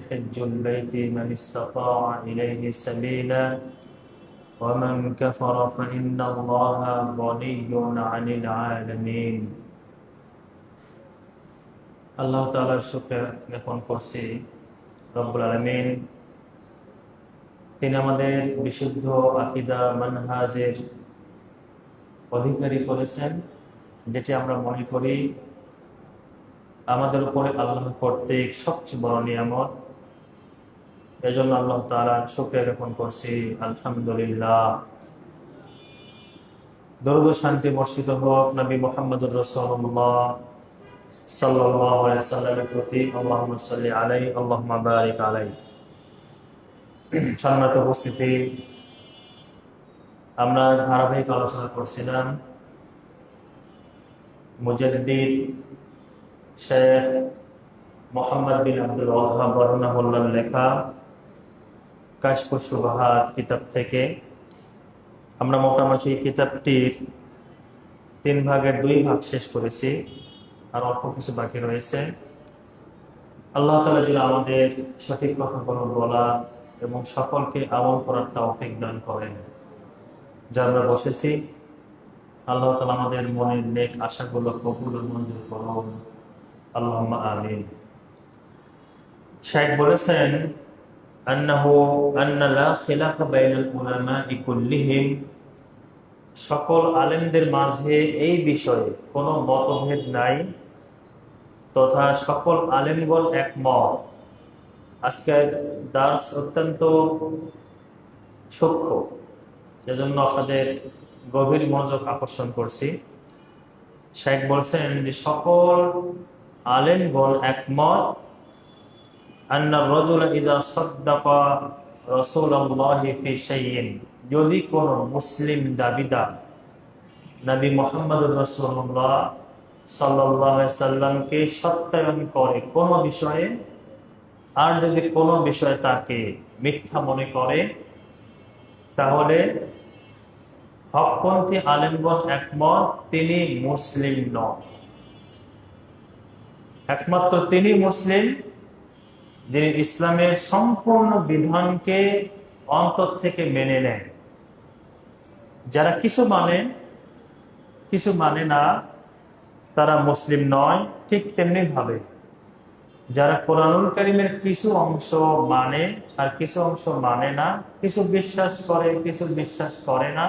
حج البيت من استطاع إليه سبيلا ومن كفر فإن الله غني عن العالمين আল্লাহ তাআলার শুকর জ্ঞাপন করছি রব্বুল আলামিন তিনি আমাদের বিশুদ্ধ আকীদা মানহাজের অধিকারী করেছেন, যেটি আমরা মনে করি আমাদের উপরে আল্লাহ কর্তৃক সবচেয়ে বড় নিয়ামত। এজন্য আল্লাহ তাআলার শুকর জ্ঞাপন করছি, আলহামদুলিল্লাহ। দরুদ ও শান্তি বর্ষিত হোক নবী মুহাম্মদুর রাসূলুল্লাহ সাল্লাল্লাহু আলাইহি ওয়াসাল্লামের প্রতি। আল্লাহুম্মা সাল্লি আলাইহি আল্লাহুম্মা বারিক আলাইহি। সম্মানিত উপস্থিতি, আমরা ধারাবাহিক আলোচনা করছিলাম মুজাদ্দিদ শেখ মুহাম্মদ বিন আব্দুল ওয়াহ্হাব রাহিমাহুল্লাহর লেখা কাশফুশ শুবহাত কিতাব থেকে। আমরা মোটামুটি কিতাবটির 3 ভাগের 2 ভাগ শেষ করেছি, আর অল্প কিছু বাকি রয়েছে। আল্লাহ তাআলা যেন আমাদের সঠিক কথাগুলো বলা এবং সকলকে আমল করার তৌফিক দান করেন। যা আমরা বসেছি, আল্লাহ তাআলা আমাদের মনের নেক আশাগুলো কবুল ও মঞ্জুর করুন, আল্লাহুম্মা আমিন। শাইখ বলেছেন আন্না লা খিলাফা বাইনাল উলামা'i কুল্লিহিম, সকল আলেমদের মাঝে এই বিষয়ে কোনো মতভেদ নাই তথা সকল আলেমগণ একমত। আজকের দার্স অত্যন্ত সূক্ষ্ম, এজন্য আপনাদের গভীর মনোযোগ আকর্ষণ করছি। শাইখ বলছেন যে সকল আলেমগণ একমত আন্না রাজুলা ইযা সাদ্দাকা রাসূলুল্লাহি ফি শাইইন, যদি কোনো মুসলিম দাবিদার নবী মুহাম্মদুর রাসূলুল্লাহ সাল্লাল্লাহু আলাইহি সাল্লামকে সত্যায়ন করে কোনো বিষয়ে, আর যদি কোনো বিষয়ে তাকে মিথ্যা মনে করে, তাহলে হকপন্থী আলেমগণ একমত তিনি মুসলিম নন। একমাত্র তিনি মুসলিম যিনি ইসলামের সম্পূর্ণ বিধানকে অন্তর থেকে মেনে নেন। যারা কিছু মানে না, তারা মুসলিম নয়। ঠিক তেমনি ভাবে যারা কোরআনুল কারীমের কিছু অংশ মানে আর কিছু অংশ মানে না, কিছু বিশ্বাস করে কিছু বিশ্বাস করে না,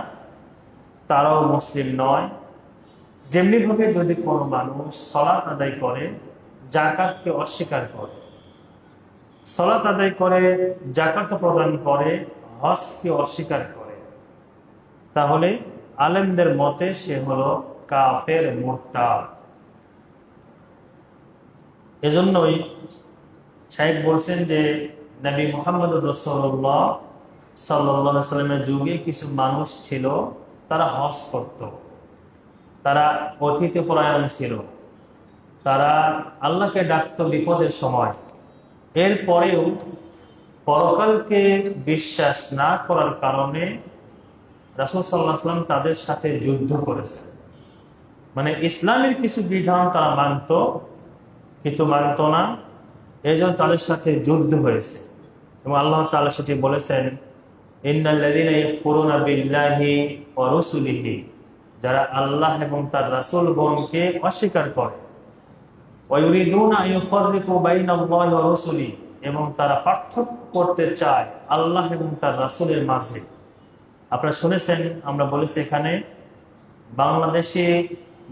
তারাও মুসলিম নয়। যেমনি ভাবে যদি কোনো মানুষ সালাত আদায় করে, যাকাতকে অস্বীকার করে, সালাত আদায় করে, যাকাত প্রদান করে, হজকে অস্বীকার করে, তাহলে আলেমদের মতে সে হলো কাফের, মুরতাদ। এজন্যই শাইখ বলছেন যে নবী মুহাম্মদুর রাসূলুল্লাহ সাল্লাল্লাহু আলাইহি ওয়াসাল্লামের যুগে কিছু মানুষ ছিল, তারা হজ করত, তারা অতিথি পরায়ণ ছিল, তারা আল্লাহকে ডাকতো বিপদের সময়। এরপরেও পরকালকে বিশ্বাস না করার কারণে রাসূল সাল্লাল্লাহু আলাইহি ওয়াসাল্লাম তাদের সাথে যুদ্ধ করেছেন। মানে ইসলামের কিছু বিধান তারা মানত কিন্তু মানত না, এই জন্য তাদের সাথে যুদ্ধ হয়েছে। এবং আল্লাহ তাআলা সেটি বলেছেন, ইন্নাল্লাযীনা ইয়াকফুরুনা বিল্লাহি ওয়া রাসূলিহি, যারা আল্লাহ এবং তার রাসূলগণকে অস্বীকার করে, ওয়া ইউরিদুনা আন ইউফাররিকু বাইনাল্লাহি ওয়া রাসূলিহি, এবং তারা পার্থক্য করতে চায় আল্লাহ এবং তার রাসূলের মাঝে। আপনারা শুনেছেন, আমরা বলেছি এখানে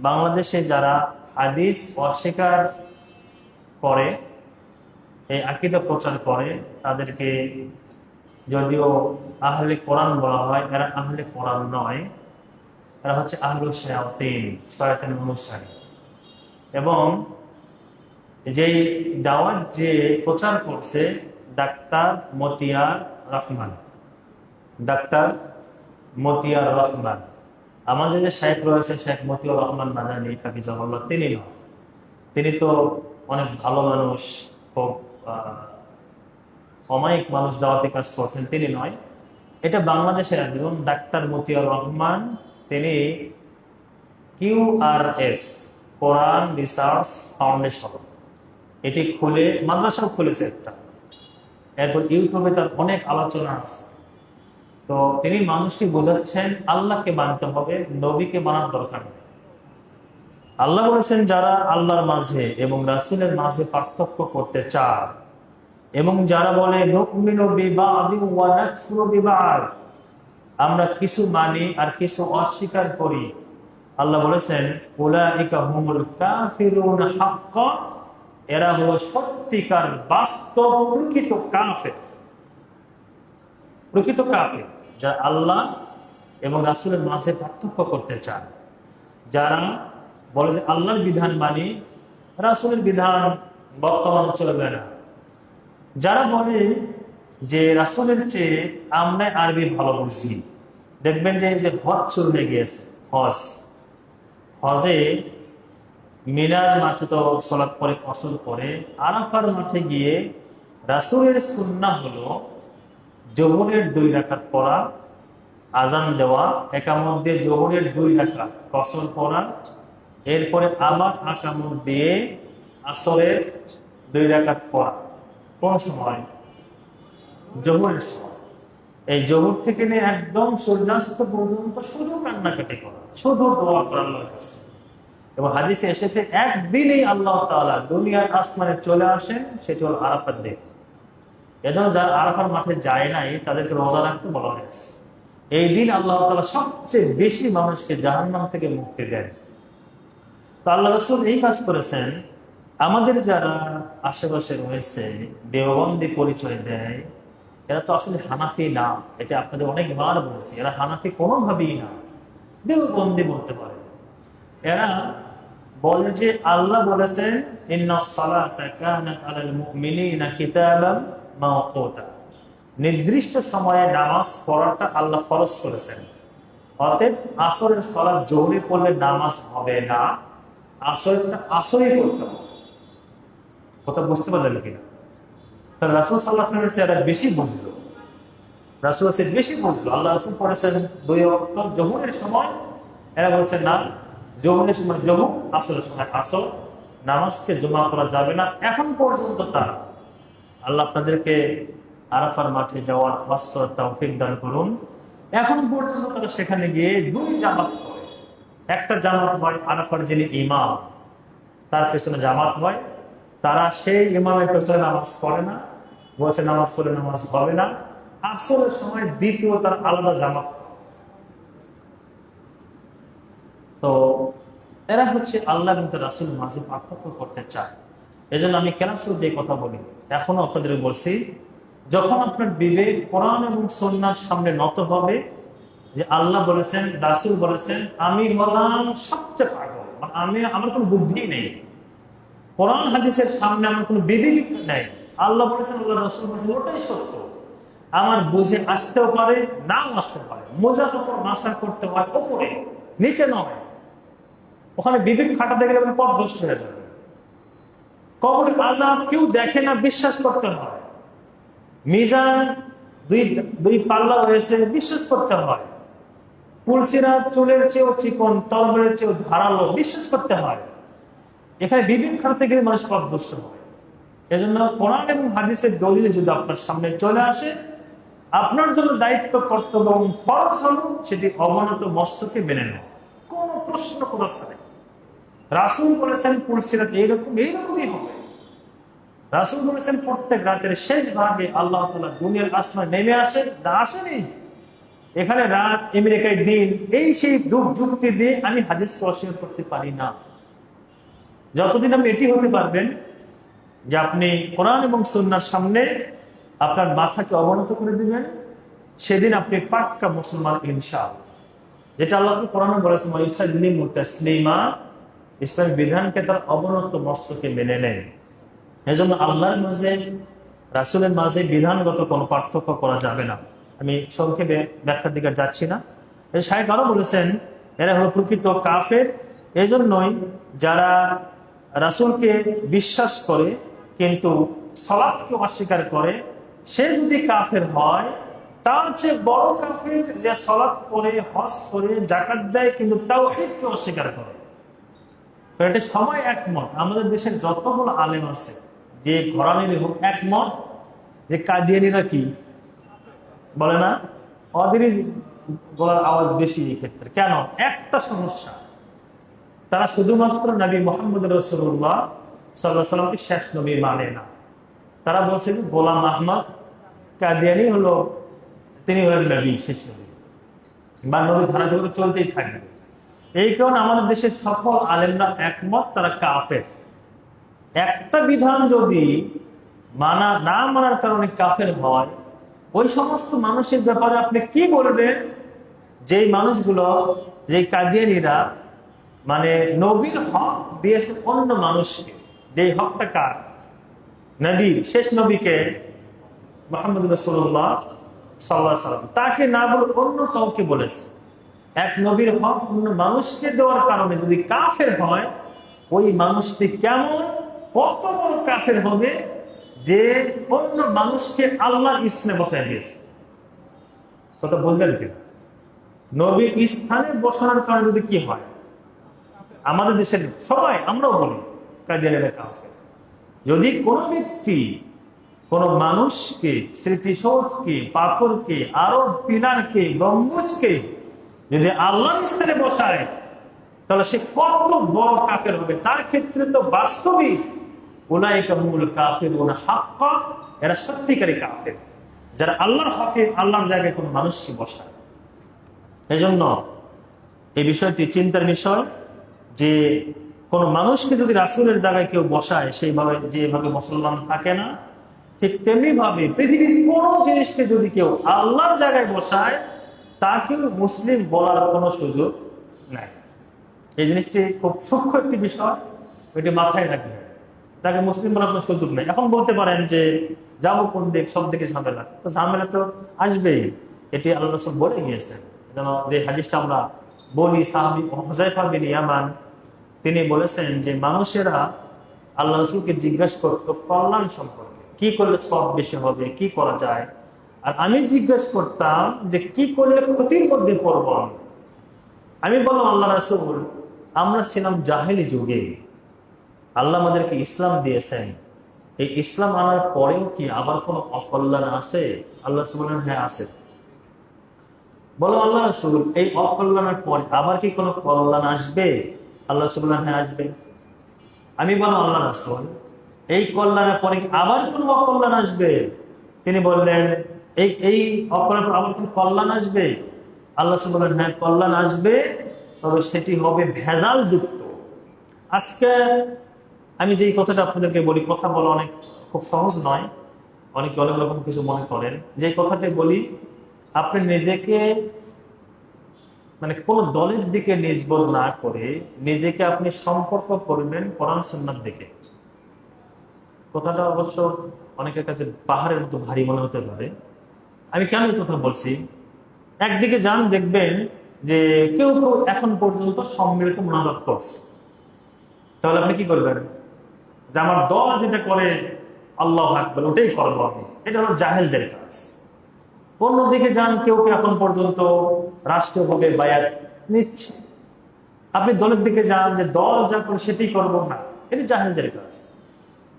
বাংলাদেশে যারা হাদিস অস্বীকার করে, এই আকীদা প্রচার করে, তাদেরকে যদিও আহলে কোরআন বলা হয়, এরা আহলে কোরআন নয়, এরা হচ্ছে আহলুশ শায়াতিন, শয়তানের অনুসারী। এবং যেই দাওয়াত যে প্রচার করছে ডাক্তার মতিয়ার রহমান, আমাদের যে শাইখ রয়েছে শেখ মতিয়ার রহমান মাদানী হাফিজাহুল্লাহ, তিনি নয়। তিনি তো অনেক ভালো মানুষ, খুব অমায়িক মানুষ, দাওয়াতি কাজ করছেন, তিনি নয়। এটা বাংলাদেশের একজন ডাক্তার মতিয়ার রহমান, তিনি QRF, কোরআন রিসার্চ ফাউন্ডেশন, এটি খুলে মাদ্রাসাও খুলেছে একটা। এরপর ইউটিউবে তার অনেক আলোচনা আছে। তো তিনি মানুষকে বোঝাচ্ছেন আল্লাহকে মানতে হবে, নবীকে মানার দরকার নেই। আল্লাহ বলেছেন যারা আল্লাহর মাঝে এবং রাসূলের মাঝে পার্থক্য করতে চায় এবং যারা বলে নুমিনু বিবাদি ওয়া নাকফুরু বিবাদ, আমরা কিছু মানি আর কিছু অস্বীকার করি, আল্লাহ বলেছেন উলাইকা হুমুল কাফিরুন হাক্কান, এরা হলো সত্যিকার বাস্তব প্রকৃত কাফের। প্রকৃত কাফের যারা আল্লাহ এবং রাসূলের মাঝে পার্থক্য করতে চায়, যারা বলে যে আল্লাহর বিধান মানি, রাসূলের বিধান বর্তমান চলবে না, যারা বলে যে রাসূলের চেয়ে আমরা আরবি ভালো বুঝি। দেখবেন যে এই যে হজ শুরু হয়ে গিয়েছে, হজে মিনার মাঠে তো সালাত পরে কসর করে, আরাফার মাঠে গিয়ে রাসূলের সুন্নাহ হলো যোহরের 2 রাকাত পড়া, আজান দেওয়া, একামত দিয়ে যোহরের 2 রাকাত কসর পড়া, এরপরে আবার আকামত দিয়ে আসরের 2 রাকাত পড়া। কোন সময়? যোহরের সময়। এই যোহর থেকে নিয়ে একদম সূর্যাস্ত পর্যন্ত শুধু কান্নাকাটি করা, শুধু দোয়া করা আল্লাহর কাছে। এবং হাদিসে এসেছে একদিনেই আল্লাহ তাআলা দুনিয়ার আসমানে চলে আসেন, সেটা হলো আরাফার দিন। এজন্য যারা আরাফার মাঠে যায় নাই তাদেরকে রোজা রাখতে বলা হয়েছে। এই দিন আল্লাহ তাআলা সবচেয়ে বেশি মানুষকে জাহান্নাম থেকে মুক্তি দেন। তো আল্লাহ রাসূল এই কাজ করেছেন। আমাদের যারা আশেপাশে রয়েছে দেওবন্দি পরিচয় দেয়, এরা তো আসলে হানাফি না, এটা আপনাদের অনেকবার বলেছি, এরা হানাফি কোনোভাবেই না, দেওবন্দি বলতে পারে। এরা বলে যে আল্লাহ বলেছেন ইন্নাস সালাতা কানাত আলাল মুমিনিনা কিতাবাম মাওকুতা, নির্দিষ্ট সময়ে নামাজ পড়াটা আল্লাহ ফরজ করেছেন। অতএব আসরের সালাত জোহরে পড়লে নামাজ হবে না, আসরটা আসরেই পড়তে হবে। কথা বুঝতে পারলেন কিনা? তাহলে রাসূল সাল্লাল্লাহু আলাইহি ওয়াসাল্লাম এরা বেশি বুঝলো, রাসূল বেশি বুঝলো। আল্লাহ রাসূল পড়েছেন 2 ওয়াক্ত জোহরের সময়, এরা বলছে না, জোহরের সময় জোহর, আসরের সময় আসর, নামাজকে জমা করা যাবে না। এখন পর্যন্ত তারা, আল্লাহ আপনাদেরকে আরাফার মাঠে যাওয়ার বাস্তব তৌফিক দান করুন, এখন পর্যন্ত তারা সেখানে গিয়ে 2 জামাত করে। একটা জামাত হয় আরাফার যিনি ইমাম, তার পেছনে জামাত হয়, তারা সেই ইমামের পেছনে নামাজ পড়ে না, বসে নামাজ পড়ে নামাজ হবে না। আসরের সময় দ্বিতীয় তার আলাদা জামাত। তো এরা হচ্ছে আল্লাহ এবং তার রাসূল মাঝে পার্থক্য করতে চায়। এজন্য আমি ক্লাসেও যে কথা বলি, এখনো আপনাদের বলছি, যখন আপনার বিবেক কোরআন এবং সুন্নাহর সামনে নত হবে যে আল্লাহ বলেছেন, রাসূল বলেছেন, আমি হলাম সবচেয়ে পাগল, আমার কোনো বুদ্ধি নেই, কোরআন হাদিসের সামনে আমার কোনো বিবেক নেই, আল্লাহ বলেছেন আল্লাহ রাসূল বলেছেন, ওটাই সত্য, আমার বুঝে আসতেও পারে নাও আসতে পারে, মোজার উপর মাসা করতে হয় ওপরে, নিচে নয়। ওখানে বিবেক খাটাতে গেলে পথ ভ্রষ্ট হয়ে যাবে। কবরের আযাব কেউ দেখে না, বিশ্বাস করতে হয়। মিজান দুই পাল্লা হয়েছে, বিশ্বাস করতে হয়। পুলসিরাত চুলের চেয়েও চিকন, তরবারির চেয়েও ধারালো, বিশ্বাস করতে হয়। এখানে বিবেক খাটাতে গেলে মানুষ পথভ্রষ্ট হয়। এজন্য কোরআন এবং হাদিসের দলিল যদি আপনার সামনে চলে আসে, আপনার জন্য দায়িত্ব, কর্তব্য এবং ফরজ হল সেটি অবনত মস্তকে মেনে নেওয়া, কোনো প্রশ্ন করা ছাড়াই। রাসূল বলেছেন পুলসিরাত এইরকমই হবে। রাসূল বলেছেন প্রত্যেক রাতের শেষ ভাগে আল্লাহ তাআলা দুনিয়ার আসমানে নেমে আসেন, না আসেনি। এখানে রাত, আমেরিকায় দিন, এই সেই যুক্তি দিয়ে আমি হাদিসকে অস্বীকার করতে পারি না। যতদিন আপনি এটি হতে পারবেন যে আপনি কোরআন এবং সুন্নাহর সামনে আপনার মাথাকে অবনত করে দিবেন, সেদিন আপনি পাক্কা মুসলমান ইনশাআল্লাহ। যেটা আল্লাহ কোরআনে বলেছেন ওয়াইসাল্লিমু তাসলিমা, ইসলামের বিধানকে তার অবনত মস্তকে মেনে নেন। এজন্য আল্লাহর মাঝে রাসূলের মাঝে বিধানগত কোনো পার্থক্য করা যাবে না। আমি সংক্ষেপে ব্যাখ্যার দিকে যাচ্ছি না। শায়েখ আরো বলেছেন এরা হলো প্রকৃত কাফের। এজন্যই যারা রাসূলকে বিশ্বাস করে কিন্তু সালাতকে অস্বীকার করে, সে যদি কাফের হয়, তার চেয়ে বড় কাফের যে সালাত পড়ে, হজ করে, যাকাত দেয় কিন্তু তাওহীদকে অস্বীকার করে। এটা সবাই একমত। আমাদের দেশের যতগুলো আলেম আছে, যে ঘরানারই হোক, একমত যে কাদিয়ানীরা কি বলে না, ওদেরই গলার আওয়াজ বেশি এই ক্ষেত্রে। কেন? একটা সমস্যা, তারা শুধুমাত্র নবী মুহাম্মদ রাসূলুল্লাহ সাল্লাল্লাহু আলাইহি সাল্লামকে শেষ নবী মানে না। তারা বলছে যে গোলাম আহমদ কাদিয়ানী হলো, তিনি হলেন নবী, শেষ নবী, বা নবী ধারাবাহিক চলতেই থাকবে। এই কারণে আমাদের দেশের সকল আলেমরা একমত, তারা কাফের। একটা বিধান যদি না মানার কারণে কাফের হয়, ওই সমস্ত মানুষের ব্যাপারে আপনি কি বলবেন? যেই মানুষগুলো, যেই কাদিয়ানীরা মানে নবীর হক দিয়েছে অন্য মানুষকে, যেই হকটা কার? নবী, শেষ নবীকে মুহাম্মদ রাসূলুল্লাহ সাল্লাল্লাহু আলাইহি ওয়াসাল্লাম, তাকে না বলে অন্য কাউকে বলেছে। এক নবীর হক অন্য মানুষকে দেওয়ার কারণে যদি কাফের হয়, ওই মানুষটি কেমন, কত বড় কাফের হবে যে অন্য মানুষকে আল্লাহর স্থানে বসায় দিয়েছে। কথা বুঝলেন কিনা? নবীর স্থানে বসানোর কারণে যদি কি হয়, আমাদের দেশের সবাই আমরাও বলি কাদিয়ানীরা কাফের। যদি কোনো ব্যক্তি কোন মানুষকে, স্মৃতিসৌধকে, পাথরকে, আরো পিলারকে, গম্বুজকে যদি আল্লাহর স্থানে বসায়, তাহলে সে কত বড় কাফের হবে। তার ক্ষেত্রে তো বাস্তবিক উলাইকা হুমুল কাফিরুন হাক্কা, এরা সত্যিকারী কাফের, যারা আল্লাহর হকে আল্লাহর জায়গায় কোন মানুষকে বসায়। এজন্য এই বিষয়টি চিন্তার বিষয় যে কোন মানুষকে যদি রাসূলের জায়গায় কেউ বসায়, সেইভাবে যেভাবে মুসলমান থাকে না, ঠিক তেমনি ভাবে পৃথিবীর কোন জিনিসকে যদি কেউ আল্লাহর জায়গায় বসায়, তাকেও মুসলিম বলার কোনো সুযোগ নাই। এই জিনিসটি খুব সূক্ষ্ম একটি বিষয়, এটি মাথায় রাখবে। তাকে মুসলিম বলার কোনো সুযোগ নেই। এখন বলতে পারেন যে যাবো কোন দিক, সব দিকে ঝামেলা, তো ঝামেলা তো আসবেই। এটি আল্লাহ রাসূল বলে গিয়েছেন। যেন যে হাদিসটা আমরা বলি, সাহাবী হুযায়ফা বিন ইয়ামান তিনি বলেছেন যে মানুষেরা আল্লাহ রাসূলকে জিজ্ঞাসা করতো কল্যাণ সম্পর্কে, কি করলে সব বেশি হবে, কি করা যায়। আর আমি জিজ্ঞাসা করতাম যে কি করলে ক্ষতির মধ্যে পড়বো। আমি বললাম, আল্লাহ রাসূল, আমরা ছিলাম জাহেলি যুগে, আল্লাহ আমাদেরকে ইসলাম দিয়েছেন, এই ইসলাম আনার পরেও কি আবার কোনো অকল্যাণ আছে? আল্লাহ রাসূল বলেন, হ্যাঁ আছে। বলো, আল্লাহ রাসূল, এই অকল্যাণের পরে আবার কি কোনো কল্যাণ আসবে? আল্লাহ রাসূল বলেন, হ্যাঁ আসবে। আমি বললাম, আল্লাহ রাসূল, এই কল্যাণের পরে আবার কোন অকল্যাণ আসবে? তিনি বললেন, এই অকল্যাণের পর আবার কোন কল্যাণ আসবে? আল্লাহ রাসূল বলেন, হ্যাঁ কল্যাণ আসবে, তবে সেটি হবে ভেজাল যুক্ত। আজকে আমি যেই কথাটা আপনাদেরকে বলি, কথা বলা অনেক খুব সহজ নয়, অনেকে অনেক রকম কিছু মনে করেন। যে কথাটা বলি, আপনি নিজেকে মানে কোন দলের দিকে নিসবত না করে নিজেকে আপনি সম্পর্ক করবেন কোরআন সুন্নাহর দিকে। কথাটা অবশ্য অনেকের কাছে পাহাড়ের মতো ভারী মনে হতে পারে। আমি কেন এই কথা বলছি? একদিকে যান, দেখবেন যে কেউ কেউ এখন পর্যন্ত সম্মিলিত মুনাজাত করছে, তাহলে আপনি কি করবেন? যে আমার দল যেটা করে আল্লাহু আকবার, ওটাই করবো আমি। এটা হলো জাহেলদের কাজ। অন্যদিকে যান, কেউ কেউ এখন পর্যন্ত রাষ্ট্রীয়ভাবে বায়াত নিচ্ছে, আপনি দলের দিকে যান যে দল যা করে সেটাই করবো না, এটা জাহেলদের কাজ।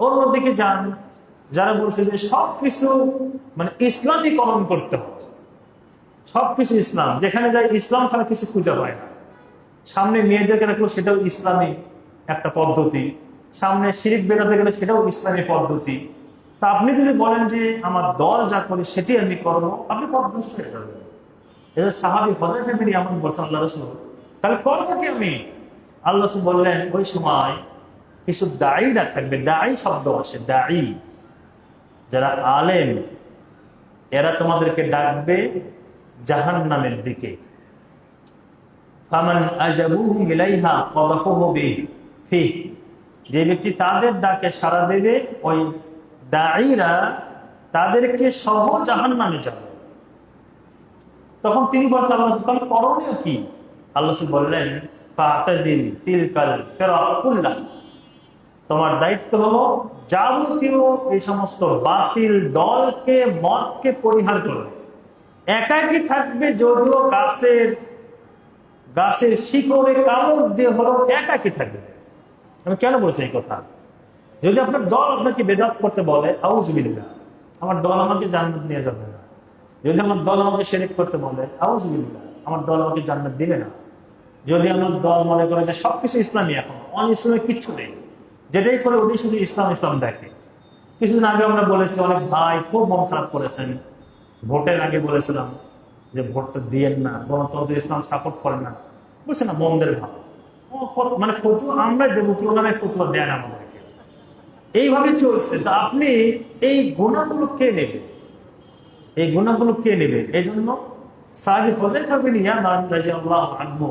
অন্যদিকে যান, যারা বলছে যে সবকিছু মানে ইসলামীকরণ করতে হবে, সবকিছু ইসলাম, যেখানে যায় ইসলাম ছাড়া কিছু খুঁজে পায় না। সামনে মেয়েদেরকে রাখলো, সেটাও ইসলামী একটা পদ্ধতি। সামনে শিরিক বেরাতে গেলে সেটাও ইসলামী পদ্ধতি। তা আপনি যদি বলেন যে আমার দল যা করে সেটি আমি করবো, আপনি পথভ্রষ্ট হয়ে যাবেন। এই যে সাহাবী হুযায়ফা বিন ইয়ামান বলছেন, আল্লাহ রাসূল, তাহলে করবো কি আমি? আল্লাহ রাসূল বললেন, ওই সময় কিছু দায়ীরা থাকবে। দায়ী শব্দ আসে, দায়ী যারা আলেম, এরা তোমাদেরকে ডাকবে জাহান্নামের দিকে। ফামান আজাবুহু ইলাইহা ক্বাযাফুহু ফি, যে ব্যক্তি তাদের ডাকে সাড়া দেবে, ওই দায়ীরা তাদেরকে সহ জাহান্নামে যাবে। তখন তিনি বলছেন, আল্লাহ তাহলে করণীয় কি? আল্লাহ বললেন, ফাতাজিল তিলকাল ফিরাক কুল্লাহ, তোমার দায়িত্ব হলো যাবতীয় এই সমস্ত বাতিল দলকে, মতকে পরিহার করবে। একাকী থাকবে, যদিও গাছের শিকড়ে কামড় দিয়ে হলো একাকী থাকবে। আমি কেন বলছি এই কথা? যদি আপনার দল আপনাকে বেদাত করতে বলে, আউযু বিল্লাহ, আমার দল আমাকে জান্নাত নিয়ে যাবে না। যদি আমার দল আমাকে শিরক করতে বলে, আউযুবিল্লাহ, আমার দল আমাকে জান্নাত দিবে না। যদি আমার দল মনে করে যে সবকিছু ইসলামী, এখন অন-ইসলামে কিচ্ছু নেই, যেটাই করে ওটাই শুধু ইসলাম ইসলাম দেখে। কিছুদিন আগে আমরা বলেছি, অনেক ভাই খুব মন খারাপ করেছেন। ভোটের আগে বলেছিলাম যে ভোটটা দিয়েন না, গণতন্ত্র ইসলাম সাপোর্ট করে না, বলছে না মন্দের ভাব, মানে ফতুয়া আমরা দেবো, তুলনায় ফতুয়া দেন আমাদেরকে। এইভাবে চলছে। তা আপনি এই গুণাগুলো কে নেবে? এই গুণাগুলো কে নেবে? এই জন্য সাহাবী হুযায়ফা বিন ইয়ামান রাদিয়াল্লাহু আনহু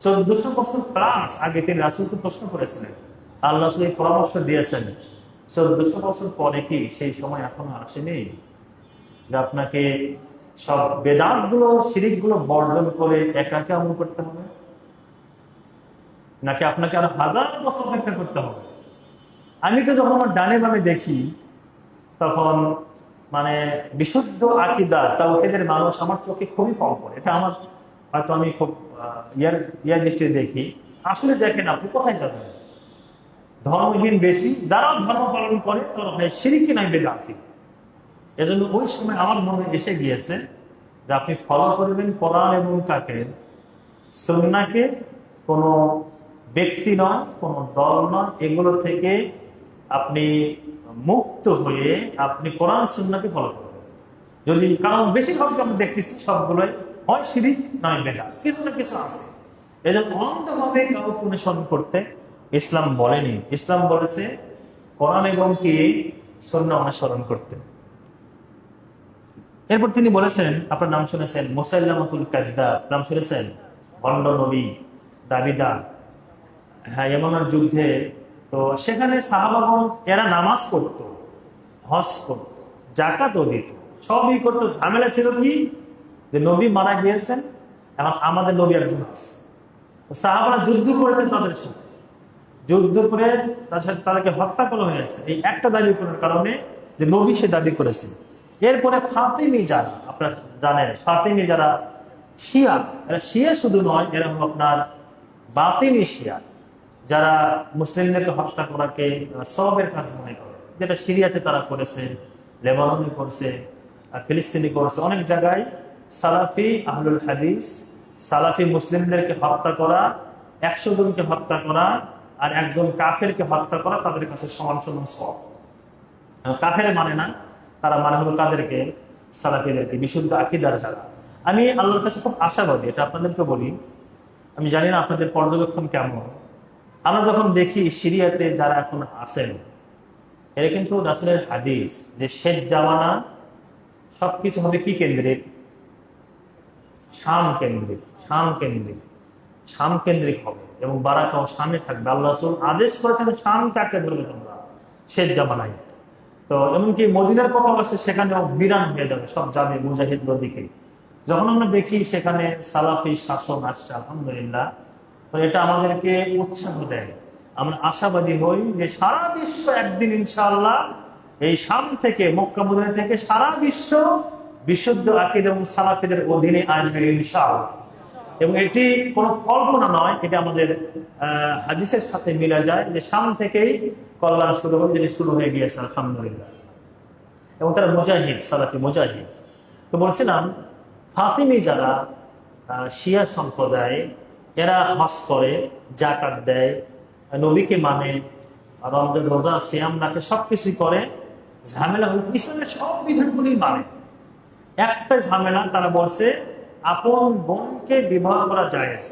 1400 বছর প্লাস আগে তিনি রাসূলকে প্রশ্ন করেছিলেন, আল্লাহ রাসূল এই পরামর্শ দিয়েছেন, 1400 বছর পরে কি সেই সময় এখনো আসেনি যে আপনাকে সব বেদাত গুলো, শিরিক গুলো বর্জন করে একাকে আমল করতে হবে, নাকি আপনাকে আরো হাজার বছর অপেক্ষা করতে হবে? আমি তো যখন আমার ডানে বামে দেখি, তখন মানে বিশুদ্ধ আকীদা তাওহীদের মানুষ আমার চোখে খুবই কম পড়ে। এটা আমার হয়তো আমি খুব ইয়ার দৃষ্টিতে দেখি। আসলে দেখেন, আপনি কোথায় যাবেন? ধর্মহীন বেশি, যারা ধর্ম পালন করে তারা হয় শিরকি নয় বেদাতি। এজন্য ওই সময় আমার মনে এসে গিয়েছে যে আপনি ফলো করবেন কোরআন এবং কাকে, সুন্নাহকে, কোনো ব্যক্তি নয়, কোনো দল নয়, এগুলো থেকে আপনি মুক্ত হয়ে আপনি কোরআন সুন্নাহকে ফলো করবেন। যদি কারণ বেশিরভাগকে আমরা দেখতেছি সবগুলোই হয় শিরিক নয় বেদাত, কিছু না কিছু আছে। এজন্য অন্ধভাবে কাউকে অনুসরণ করতে ইসলাম বলেনি। ইসলাম বলেছে কোরআন এবং কি সুন্নাহ অনুসরণ করতে। এরপর তিনি বলেছেন, আপনার নাম শুনেছেন মুসাইলামাতুল কাযযাব, নাম শুনেছেন? ভণ্ড নবী, দাবিদার। হ্যাঁ, ইয়ামামের যুদ্ধে তো সেখানে সাহাবাগণ এরা নামাজ পড়তো, হজ করতো, যাকাতও দিত, সবই করতো। ঝামেলা ছিল কি যে নবী মারা গিয়েছেন, এখন আমাদের নবী একজন আছে। সাহাবারা যুদ্ধ করেছেন তাদের সাথে, যুদ্ধ করে তার সাথে তাদেরকে হত্যা করা হয়েছে এই একটা দাবি করার কারণে যে নবী সে দাবি করেছে। এরপরে ফাতিমি যারা, আপনারা জানেন ফাতিমি যারা শিয়া, এরা শিয়া শুধু নয়, এরা হলো আপনার বাতিনি শিয়া, যারা মুসলিমদেরকে হত্যা করাকে সওয়াবের কাজ মনে করে, যেটা সিরিয়াতে তারা করেছে, লেবাননে করছে, ফিলিস্তিনি করছে, অনেক জায়গায়। সালাফি আহলুল হাদিস, সালাফি মুসলিমদেরকে হত্যা করা, 100 জনকে হত্যা করা আর একজন কাফেরকে হত্যা করা তাদের কাছে সমান সমান সওয়াব। কাফের মানে না, তারা মানে হলো তাদেরকে, সালাফিদেরকে, বিশুদ্ধ আকীদার যারা। আমি আল্লাহর কাছে খুব আশাবাদী, এটা আপনাদেরকে বলি। আমি জানি না আপনাদের পর্যবেক্ষণ কেমন। আমরা যখন দেখি সিরিয়াতে যারা এখন আছেন, এরা কিন্তু রাসূলের হাদিস যে শেষ জামানা সবকিছু হবে কি কেন্দ্রিক? শাম কেন্দ্রিক, শাম কেন্দ্রিক, শাম কেন্দ্রিক হবে এবং বারাকাও শামে থাকবে। আল্লাহ রাসূল আদেশ করেছেন শাম কাকে ধরবে তোমরা শেষ জামানায়। তো এমনকি মদিনার কথা আসছে, সেখানেও বিরান হয়ে যাবে, সব যাবে মুজাহিদদের দিকে। যখন আমরা দেখি সেখানে সালাফি শাসন আসছে, আলহামদুলিল্লাহ, তো এটা আমাদেরকে উৎসাহ দেয়। আমরা আশাবাদী হই যে সারা বিশ্ব একদিন ইনশাআল্লাহ এই শাম থেকে, মক্কা মদিনা থেকে সারা বিশ্ব বিশুদ্ধ আকীদা এবং সালাফিদের অধীনে আসবে ইনশাআল্লাহ। এবং এটি কোনো কল্পনা নয়, এটা আমাদের হাদিসের সাথে মিলা যায় যে শাম থেকেই কল্যাণ শুরু হবে, যেটি শুরু হয়ে গিয়েছে আলহামদুলিল্লাহ। এবং তারা মুজাহিদ, সালাফি মুজাহিদ। তো বলছিলাম ফাতিমি যারা শিয়া সম্প্রদায়, এরা হজ করে, যাকাত দেয়, নবীকে মানে, রমজান রোজা সিয়াম রাখে, সবকিছু করে। ঝামেলা হল ইসলামের সব বিধানগুলি মানে, একটা ঝামেলা তারা বলছে আপন বোনকে বিবাহ করা জায়েজ।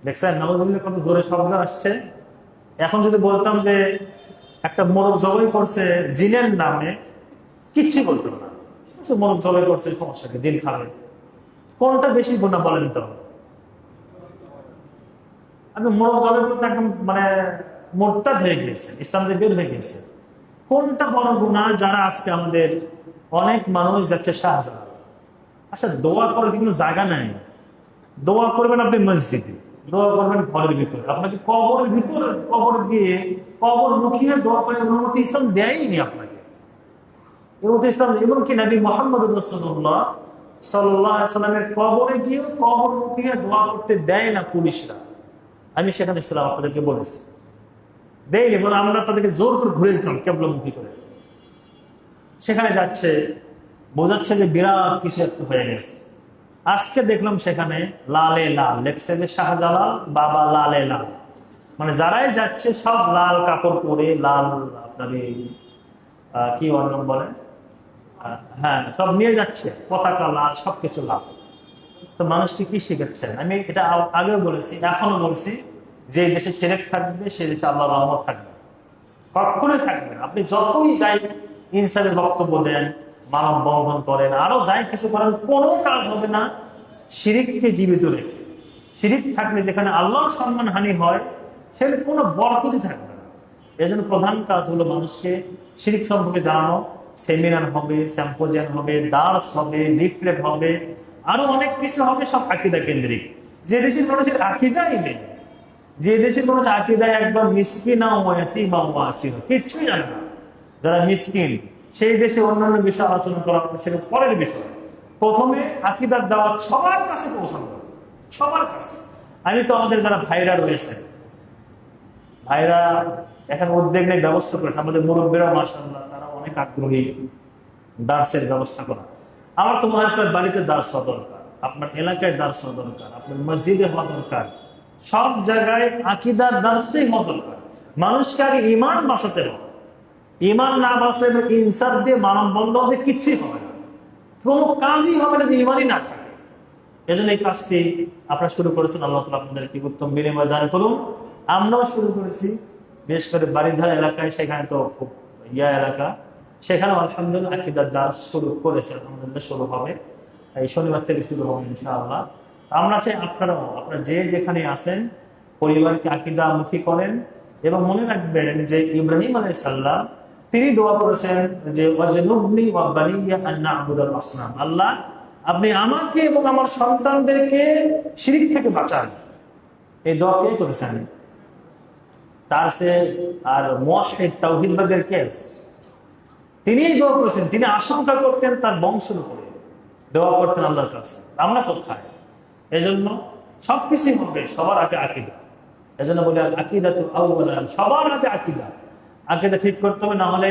দেখছেন নাউজুবিল্লাহ কত জোরে শব্দ আসছে। এখন যদি বলতাম যে একটা মোরগ জবাই করছে জিনের নামে, কিচ্ছু বলতো না, মোরগ জবাই করছে, সমস্যা কি, জিন খাবে। কোনটা বেশি গুনাহ বলেন তো? আপনি মোরগ জবাই করতে একদম মানে মোরতাদ হয়ে গিয়েছে, ইসলাম থেকে বের হয়ে গেছে। কোনটা বড় গুনাহ? যারা আজকে আমাদের অনেক মানুষ যাচ্ছে শাহজালাল, আচ্ছা দোয়া করার কোনো জায়গা নাই, দোয়া করবেন আপনি মসজিদে, দোয়া করবেন ঘরের ভিতরে, আপনাকে কবরের ভিতরে কবর গিয়ে কবর মুখিয়ে দোয়া করে অনুমতি ইসলাম দেয়নি আপনাকে। অনুমতি ইসলাম এমনকি নবী মুহাম্মদ রাসূলুল্লাহ সাল্লাল্লাহু আলাইহি ওয়াসাল্লামের কবরে গিয়ে কবর মুখিয়ে দোয়া করতে দেয় না পুলিশরা। আমি সেখানে ছিলাম, আপনাদেরকে বলেছি দেয়নি, বলে আমরা তাদেরকে জোর করে ঘুরে দিতাম কেবলামুখী করে। সেখানে যাচ্ছে, বোঝাচ্ছে যে বিরাট কিছু একটু হয়ে গেছে। আজকে দেখলাম সেখানে লালে লাল লেখছে যে শাহজালাল বাবা লালে লাল, মানে যারাই যাচ্ছে সব লাল কাপড় পরে, লাল আপনার এই কি অর্ণব বলে, হ্যাঁ সব নিয়ে যাচ্ছে, পতাকা লাল, সবকিছু লাল। তো মানুষটি কি শিখাচ্ছেন? আমি এটা আগেও বলেছি, এখনো বলছি, যে দেশে শিরক থাকবে সে দেশে আল্লাহর রহমত থাকবে, কখনোই থাকবে না। আপনি যতই যাই ইনসানের বক্তব্য দেন, মানব বন্ধন করেন, আরো যাই কিছু করেন, কোনো কাজ হবে না শিরিককে জীবিত রেখে। শিরিক থাকলে যেখানে আল্লাহর সম্মান হানি হয়, সেখানে কোনো বরকতই থাকবে না। এই জন্য প্রধান কাজ হলো মানুষকে শিরিক সম্পর্কে জানানো। সেমিনার হবে, স্যাম্পোজিয়াম হবে, দার্স হবে, লিফলেট হবে, আরো অনেক কিছু হবে, সব আকীদা কেন্দ্রিক। যে দেশের মানুষের আকীদাই নেই, যে দেশের মানুষ আকীদায় একদম মিসকিনা ও ইয়াতীমা ও আসির, কিচ্ছুই জানে না, যারা মিসকিন, সেই দেশে অন্যান্য বিষয় আলোচনা করা সেটা পরের বিষয়। প্রথমে আকীদার দাওয়াত সবার কাছে পৌঁছানো, সবার কাছে। আমি তো আমাদের যারা ভাইরা রয়েছে, ভাইরা এখন উদ্যোগ নিয়ে ব্যবস্থা করেছে, আমাদের মুরব্বীরা মাশাআল্লাহ তারা অনেক আগ্রহী দার্সের ব্যবস্থা করা। আমার তো মনে হয় আপনার বাড়িতে দার্স হওয়া দরকার, আপনার এলাকায় দার্স হওয়া দরকার, আপনার মসজিদে হওয়া দরকার, সব জায়গায় আকীদার দার্সটাই হওয়া দরকার। মানুষকে আগে ঈমান বাঁচাতে হবে, ঈমান না বাঁচলে ইনসাফ দিয়ে মানব বন্ধন দিয়ে কিচ্ছুই হবে না, কোনো কাজই হবে না যে ঈমানই না থাকে। এজন্য এই কাজটি আপনারা শুরু করেছেন, আল্লাহ তাআলা আপনাদেরকে উত্তম বিনিময় দান করুন। আমরাও শুরু করেছি, বিশেষ করে বাড়িধার এলাকায়, সেখানে তো খুব এলাকা, সেখানেও আলহামদুলিল্লাহ আকীদার দাস শুরু করেছে, আলহামদুলিল্লাহ শুরু হবে, এই শনিবার থেকে শুরু হবে ইনশাআল্লাহ। আমরা চাই আপনারাও, আপনারা যে যেখানে আছেন, পরিবারকে আকীদামুখী করেন, এবং মনে রাখবেন যে ইব্রাহিম আলাইহিস সালাম তিনি দোয়া করেছেন যে ওয়াজনুবনি ওয়া বানিয়া আন না'বুদাল আসনাম, আল্লাহ আপনি আমাকে এবং আমার সন্তানদেরকে শিরক থেকে বাঁচান। এই দোয়া কে করেছেন? তার সে আর মুওয়াহহিদ তাওহীদবাদের কে আছে? তিনিই দোয়া করেছেন। তিনি আশঙ্কা করতেন তার বংশের উপরে, দোয়া করতেন আল্লাহর কাছে। আমরা কোথায়? এজন্য সবকিছুই হবে সবার আগে আকীদা। এজন্য বলি আকীদাতুল আউয়ালান, সবার আগে আকীদা। আকীদা ঠিক করতে হবে, না হলে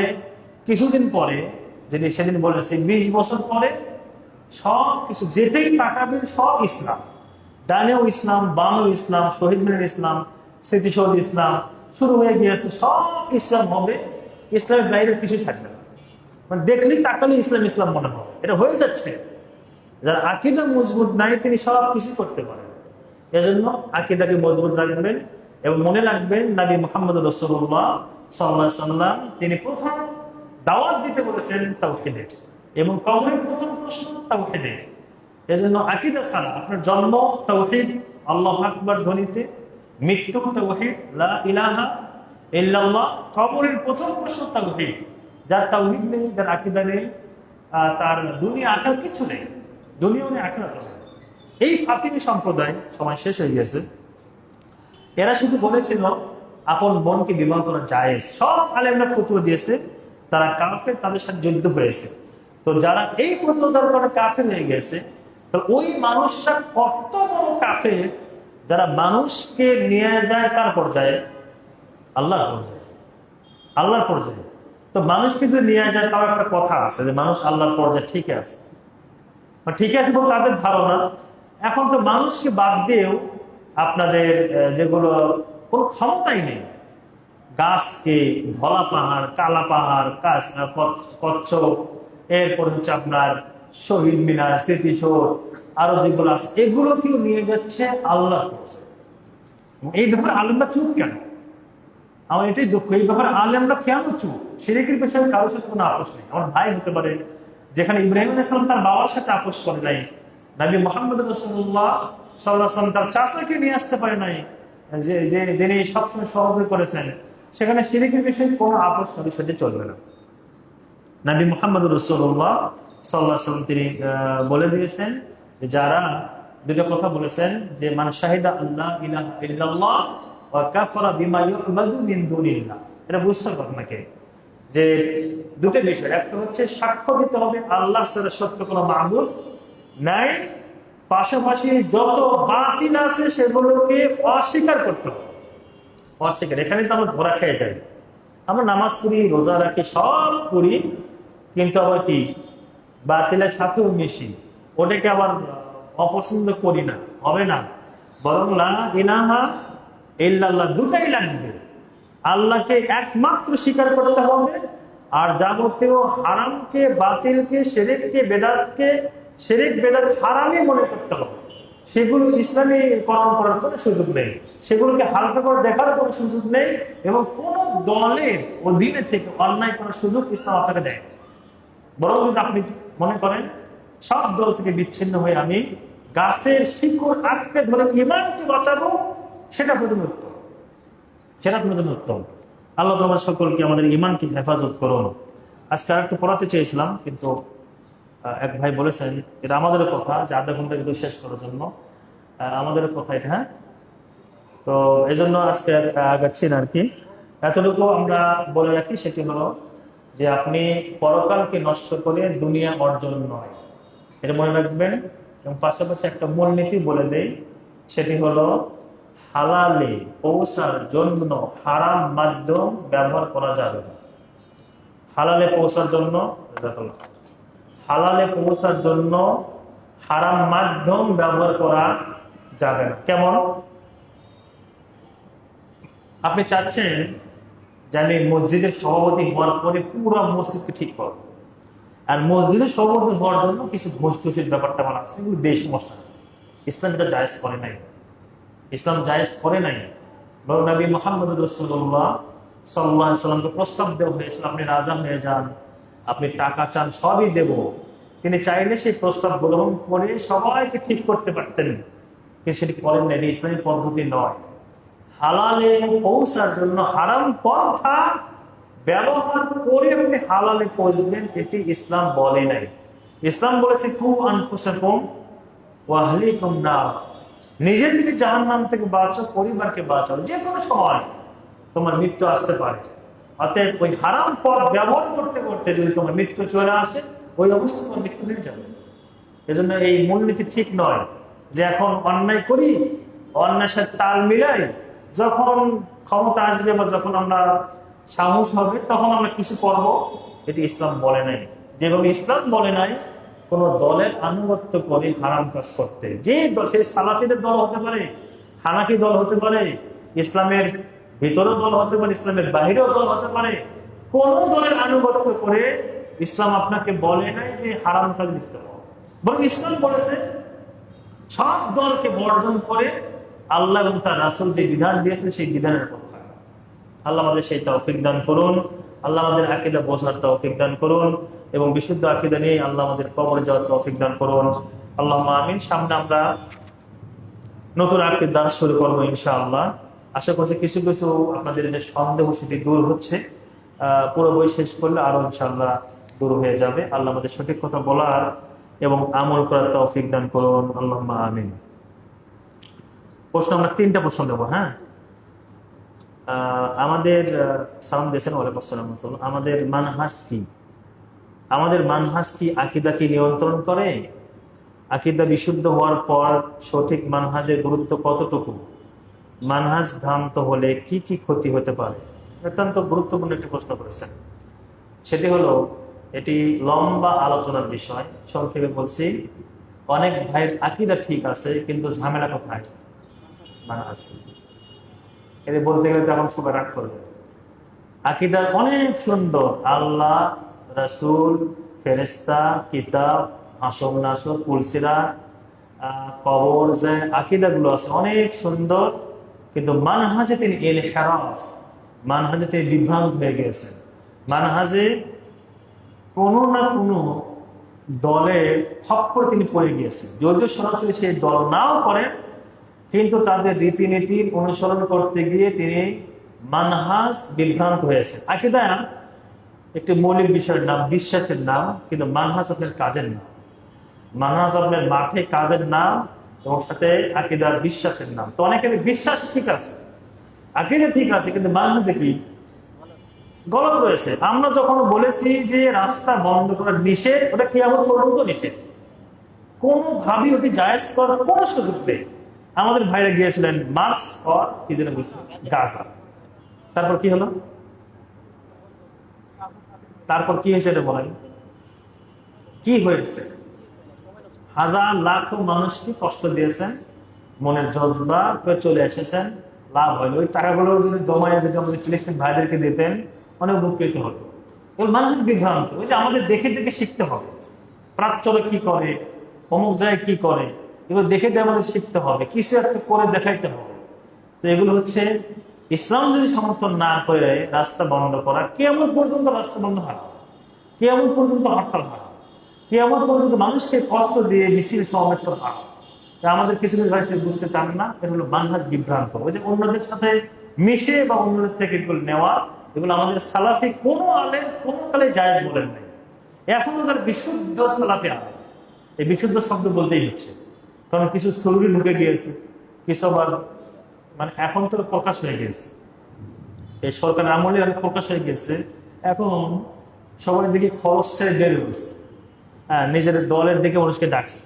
কিছুদিন পরে, যিনি সেদিন বলেছি 20 বছর পরে সব কিছু যেটাই তাকাবেন সব ইসলাম, ডানেও ইসলাম, বামেও ইসলাম, শহীদ মিনার ইসলাম, স্মৃতিসৌধ ইসলাম শুরু হয়ে গিয়েছে, সব ইসলাম হবে, ইসলামের বাইরে কিছু থাকবে না। মানে দেখলেই তাকালে ইসলাম ইসলাম মনে হবে, এটা হয়ে যাচ্ছে। যার আকীদা মজবুত নাই তিনি সব কিছু করতে পারেন। এজন্য আকীদাকে মজবুত রাখবেন, এবং মনে রাখবেন নবী মুহাম্মদ রাসূলুল্লাহ সাল্লাল্লাহু আলাইহি ওয়াসাল্লাম তিনি প্রথম দাওয়াত দিতে বলেছেন তাওহীদের, এবং কবরের প্রথম প্রশ্ন তাওহীদের। এজন্য আকীদা ছাড়া আপনার জন্ম তাওহীদ, আল্লাহু আকবার ধ্বনিতে, মৃত্যু তাওহীদ, লা ইলাহা ইল্লাল্লাহ, কবরের প্রথম প্রশ্ন তাওহীদ। যার তাওহীদ নেই, যার আকীদা নেই, তার দুনিয়া আখিরাত কিছু নেই, দুনিয়াও নেই আখিরাত নেই। এই ফাতিমি সম্প্রদায়, সময় শেষ হয়ে গেছে, এরা শুধু বলেছিল আপন বোনকে বিবাহ করা জায়েজ। সব আলেমরা ফতোয়া দিয়েছে, তারা কাফের, তাদের সাথে যুদ্ধ হয়েছে। তো যারা এই ফতোয়া দেওয়ার কারণে কাফের হয়ে গেছে, তো ওই মানুষটা কত বড় কাফের, যারা মানুষকে নিয়ে যায় কার পর্যায়ে? আল্লাহর পর্যায়ে, আল্লাহর পর্যায়ে। তো মানুষকে যদি নিয়ে যায়, তাও একটা কথা আছে যে মানুষ আল্লাহর পর্যায়ে ঠিক আছে, ঠিক আছে বলে তাদের ধারণা। এখন তো মানুষকে বাদ দিয়েও আপনাদের যেগুলো কোনো ক্ষমতাই নেই, গাছকে, ধলা পাহাড়, কালা পাহাড়, কচ্ছপ, এরপর হচ্ছে আপনার শহীদ মিনার, স্মৃতিসৌধ, আরো যেগুলো আছে, এগুলো কেউ নিয়ে যাচ্ছে আল্লাহ। এই ব্যাপারে আলেমরা চুপ কেন? আমার এটাই দুঃখ, এই ব্যাপারে আলেমরা কেন চুপ? শিরকের বিষয়ে কারোর সাথে কোনো আপোষ নেই। আমার ভাই হতে পারে, যেখানে ইব্রাহিম আলাইহিস সালাম তার বাবার সাথে আপোষ করে নাই, নবী মুহাম্মদ রাসূলুল্লাহ সাল্লাল্লাহু আলাইহি ওয়াসাল্লাম তার চাচাকে নিয়ে আসতে পারে নাই, যিনি সবসময় সহযোগিতা করেছেন, সেখানে শিরকের বিষয়ে কোনো আপোষ নবীর সাথে চলবে না। নবী মুহাম্মদ রাসূলুল্লাহ সাল্লাল্লাহু আলাইহি ওয়াসাল্লাম তিনি বলে দিয়েছেন যে যারা দুটো কথা বলেছেন, যে মান শাহিদা আল্লাহ ইলাহা ইল্লাল্লাহ ওয়া কাফারা বিমা ইউবাদু মিন দুনিল্লাহ। এটা বুঝতে হবে আপনাকে, যে দুটো বিষয়, একটা হচ্ছে সাক্ষ্য দিতে হবে আল্লাহ ছাড়া সত্য কোনো মাবুদ নাই, পাশাপাশি যত বাতিল আছে সেগুলোকে অস্বীকার করতে হবে। অস্বীকার, এখানে তো আমরা ধরা খেয়ে যাই। আমরা নামাজ পড়ি, রোজা রাখি, সব করি, কিন্তু আবার কি বাতিলের সাথেও মিশি, ওটাকে আবার অপছন্দ করি না, হবে না। বরং লা ইলাহা ইল্লাল্লাহ দুটাই লাগবে। আল্লাহকে একমাত্র স্বীকার করতে হবে, আর যাবতীয় হারামকে, বাতিলকে, শিরককে, বেদাতকে, শিরক বেদাত হারামই মনে করতে হবে। সেগুলো ইসলামী করণ করার কোনো সুযোগ নেই, সেগুলোকে হালকা করে দেখার কোনো সুযোগ নেই, এবং কোন দলের অধীনে থেকে অন্যায় করার সুযোগ ইসলাম আপনাকে দেয়। বরং যদি আপনি মনে করেন সব দল থেকে বিচ্ছিন্ন হয়ে আমি গাছের শিকড় আঁকড়ে ধরে ইমানকে বাঁচাবো, সেটা প্রথম উত্তম, সেটা প্রথম উত্তম। আল্লাহ তোমার সকলকে আমাদের ইমানকে হেফাজত করুন। আজকে আর একটু পড়াতে চেয়েছিলাম, কিন্তু এক ভাই বলেছেন এটা আমাদের কথা যে আধা ঘন্টা কিন্তু শেষ করার জন্য আমাদের কথা এটা, হ্যাঁ। তো এই জন্য আজকে আগাচ্ছি না আর কি। এতটুকু আমরা বলে রাখি, সেটি হলো যে আপনি পরকালকে নষ্ট করে দুনিয়া অর্জন নয়, এটা মনে রাখবেন। এবং পাশাপাশি একটা মূলনীতি বলে দেই, সেটি হলো হালালে পৌঁছার জন্য হারাম মাধ্যম ব্যবহার করা যাবে না। হালালে পৌঁছার জন্য, হালালে পৌঁছার জন্য হারাম মাধ্যম ব্যবহার করা যাবে না। কেমন? আপনি চাচ্ছেন যে আমি মসজিদের সভাপতি হওয়ার পরে পুরো মসজিদকে ঠিক করব, আর মসজিদের সভাপতি হওয়ার জন্য কিছু ঘুষ টুসের ব্যাপারটা বানাচ্ছে, এগুলো দেশ সমস্যা। ইসলাম এটা জায়েজ করে নাই, ইসলাম জায়েজ করে নাই। বরং নবী মুহাম্মদ রাসূলুল্লাহ সাল্লাল্লাহু আলাইহি ওয়াসাল্লামকে প্রস্তাব দেওয়া হয়েছিল, আপনি রাজা হয়ে যান, আপনি টাকা চান সবই দেব। তিনি চাইলে সেই প্রস্তাব গ্রহণ করে সবাইকে ঠিক করতে পারতেন, কিন্তু সেটি করেন না। ইসলামী পদ্ধতি নয়। হালালে পৌঁছার জন্য হারাম পন্থা ব্যবহার করে আপনি হালালে পৌঁছবেন, এটি ইসলাম বলে নাই। ইসলাম বলেছে কু আনফুসাকুম ওয়া আহলিকুম নার, নিজে থেকে জাহান্নাম থেকে বাঁচাও, পরিবারকে বাঁচাও। যে কোনো সময় তোমার মৃত্যু আসতে পারে, অতএব ওই হারাম পথ ব্যবহার করতে করতে যদি তোমার মৃত্যু চলে আসে, ওই অবস্থা তোমার মৃত্যু হয়ে যাবে। এজন্য এই মূলনীতি ঠিক নয় যে এখন অন্যায় করি, অন্যায়ের সাথে তাল মিলাই, যখন ক্ষমতা আসবে বা যখন আমরা সাহস হবে তখন আমরা কিছু করব, এটি ইসলাম বলে নাই। যেভাবে ইসলাম বলে নাই কোন দলের আনুগত্য করে হারাম কাজ করতে। যে দল, সেই সালাফিদের দল হতে পারে, হানাফি দল হতে পারে, ইসলামের ভিতরেও দল হতে পারে, ইসলামের বাহিরেও দল হতে পারে, কোন দলের আনুগত্য করে ইসলাম আপনাকে বলে নাই যে হারাম কাজ লিপ্ত হও। বরং ইসলাম বলেছে সব দলকে বর্জন করে আল্লাহ এবং তার রাসূল যে বিধান দিয়েছেন সেই বিধানের পক্ষে। আল্লাহ আমাদের সেই তৌফিক দান করুন, আল্লাহ আমাদের আকীদা বোঝার তৌফিক দান করুন, এবং বিশুদ্ধ আকীদা নিয়ে আল্লাহ আমাদের কবরে যাওয়ার তৌফিক দান করুন। আল্লাহুম্মা আমিন। সামনে আমরা নতুন আকীদা দার্স শুরু করবো ইনশাআল্লাহ। আশা করছি কিছু কিছু আপনাদের যে সন্দেহ সেটি দূর হচ্ছে, পুরো বই শেষ করলে আরো ইনশাআল্লাহ দূর হয়ে যাবে। আল্লাহ আমাদের সঠিক কথা বলার এবং আমল করার তৌফিক দান করুন। আল্লাহুম্মা আমিন। প্রশ্ন আমরা 3টা প্রশ্ন দেবো, হ্যাঁ। আমাদের সালাম দিয়েছেন, ওয়ালাইকুম আসসালাম। আমাদের মানহাজ কি? আমাদের মানহাজ কি আকীদাকে নিয়ন্ত্রণ করে? আকীদা বিশুদ্ধ হওয়ার পর সঠিক মানহাজের গুরুত্ব কতটুকু? মানহাজ ভ্রান্ত হলে কি কি ক্ষতি হতে পারে? অত্যন্ত গুরুত্বপূর্ণ একটি প্রশ্ন করেছেন। সেটি হলো, এটি লম্বা আলোচনার বিষয়। সংক্ষেপে বলছি, অনেক ভাইয়ের আকীদা ঠিক আছে, কিন্তু ঝামেলা কোথায়? মানহাজ। এটা বলতে গেলে তখন সবাই রাগ করবে। আকীদা অনেক সুন্দর, আল্লাহ, রাসূল, ফেরেশতা, কিতাব, হাসর নাসর, পুলসিরা, কবর, যে আকীদাগুলো আছে অনেক সুন্দর, কিন্তু মানহাজে তিনি ইনহিরাফ, মানহাজে তিনি বিভ্রান্ত হয়ে গিয়েছেন। মানহাজে কোনো না কোনো দলের খপ্পরে তিনি পড়ে গিয়েছেন। যদিও সরাসরি সেই দল নাও করেন, কিন্তু তাদের রীতিনীতির অনুসরণ করতে গিয়ে তিনি মানহাজ বিভ্রান্ত হয়েছে। আকীদা একটি মৌলিক বিষয়ের নাম, বিশ্বাসের নাম, কিন্তু মানহাজ আপনার কাজের নাম। মানহাজ আপনার মাঠে কাজের নাম, এবং সাথে আকীদার বিশ্বাসের নাম। তো অনেকের বিশ্বাস ঠিক আছে, আকীদা ঠিক আছে, কিন্তু মানহাজে কি গলত রয়েছে। আমরা যখন বলেছি যে রাস্তা বন্ধ করার নিষেধ, ওটা কিয়ামত পর্যন্ত নিষেধ, কোনোভাবেই ওটি জায়েজ করার কোনো সুযোগ নেই। আমাদের ভাইরা গিয়েছিলেন মার্চ ফর কি যেন বলছিলেন, গাজা। তারপর কি হলো? তারপর কি হয়েছে এটা বলেন? কি হয়েছে? হাজার লাখ মানুষকে কষ্ট দিয়েছেন, মনের জজবা করে চলে এসেছেন, লাভ হইলো। ওই টাকাগুলো যদি জমায় যদি আমাদের ফিলিস্তিন ভাইদেরকে দিতেন, অনেক উপকৃত হতো। এগুলো মানুষ বিভ্রান্ত। ওই যে আমাদের দেখে দেখে শিখতে হবে, প্রাচ্যরা কি করে, অমুক জায়গায় কি করে, এগুলো দেখে দেখে আমাদের শিখতে হবে, কিছু একটা করে দেখাইতে হবে। তো এগুলো হচ্ছে ইসলাম যদি সমর্থন না করে রাস্তা বন্ধ করা, কেমন পর্যন্ত রাস্তা বন্ধ হয়, কেমন পর্যন্ত হরতাল হয়, কেমন পর্যন্ত মানুষকে কষ্ট দিয়ে মিছিল সমাবেশ করা হয়। আমাদের কিছু কিছু ভাই বুঝতে চান না, এটা হলো মানহাজ বিভ্রান্ত। ওই যে অন্যদের সাথে মিশে বা অন্যদের থেকে এগুলো নেওয়া, এগুলো আমাদের সালাফি কোনো আলেম কোনো কালে জায়েজ বলেন নাই। এখনো তার বিশুদ্ধ সালাফি আলেম, এই বিশুদ্ধ শব্দ বলতেই হচ্ছে, কারণ কিছু স্থলুরি ঢুকে গিয়েছে, কিছু আবার মানে এখন তো প্রকাশ হয়ে গেছে, এই সরকারের আমলে অনেক প্রকাশ হয়ে গেছে। এখন সবাই দিকে খরচ ছেড়ে বের হয়েছে, হ্যাঁ, নিজের দলের দিকে মানুষকে ডাকছে।